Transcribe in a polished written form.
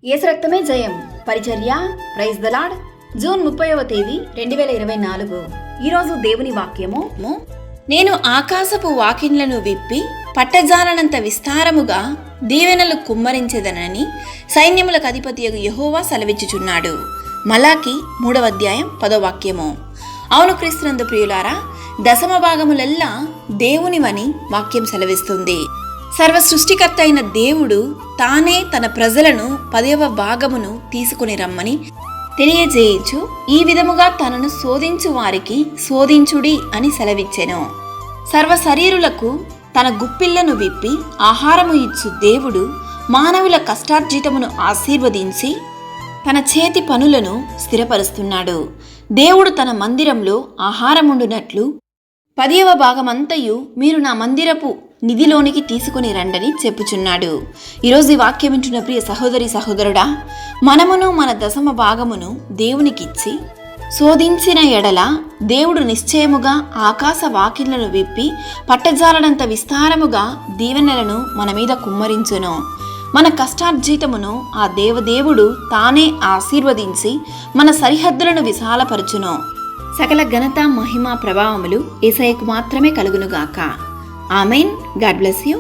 యేసు రక్తమే జయం పరిచర్య ప్రైజ్ ద లార్డ్. జూన్ 30వ తేదీ 2024. ఈరోజు దేవుని వాక్యము, నేను ఆకాశపు వాకిన్లను విప్పి పట్టజాలనంత విస్తారముగా దీవెనలు కుమ్మరించెదనని సైన్యములకు అధిపతియగు యెహోవా సెలవిచ్చుచున్నాడు. మలాకి 3వ అధ్యాయం 10వ వాక్యము. అవును క్రీస్తునందు ప్రియులారా, దశమ భాగములెల్లా దేవునివని వాక్యం సెలవిస్తుంది. సర్వ సృష్టికర్త అయిన దేవుడు తానే తన ప్రజలను 10వ భాగమును తీసుకుని రమ్మని తెలియజేయచ్చు. ఈ విధముగా తనను శోధించు వారికి శోధించుడి అని సెలవిచ్చెను. సర్వ శరీరులకు తన గుప్పిళ్లను విప్పి ఆహారము ఇచ్చు దేవుడు మానవుల కష్టార్జితమును ఆశీర్వదించి తన చేతి పనులను స్థిరపరుస్తున్నాడు. దేవుడు తన మందిరంలో ఆహారముండునట్లు 10వ భాగమంతయు మీరు నా మందిరపు నిధిలోనికి తీసుకుని రండని చెప్పుచున్నాడు. ఈరోజు ఈ వాక్యం వింటున్న ప్రియ సహోదరి సహోదరుడా, మనమును మన దశమ భాగమును దేవునికిచ్చి శోధించిన ఎడల దేవుడు నిశ్చయముగా ఆకాశ వాకిళ్లను విప్పి పట్టజాలనంత విస్తారముగా దీవెనలను మన మీద కుమ్మరించును. మన కష్టార్జితమును ఆ దేవదేవుడు తానే ఆశీర్వదించి మన సరిహద్దులను విశాలపరచును. సకల ఘనత మహిమ ప్రభావములు యేసయ్యకు మాత్రమే కలుగునుగాక. ఆమెన్. God bless you.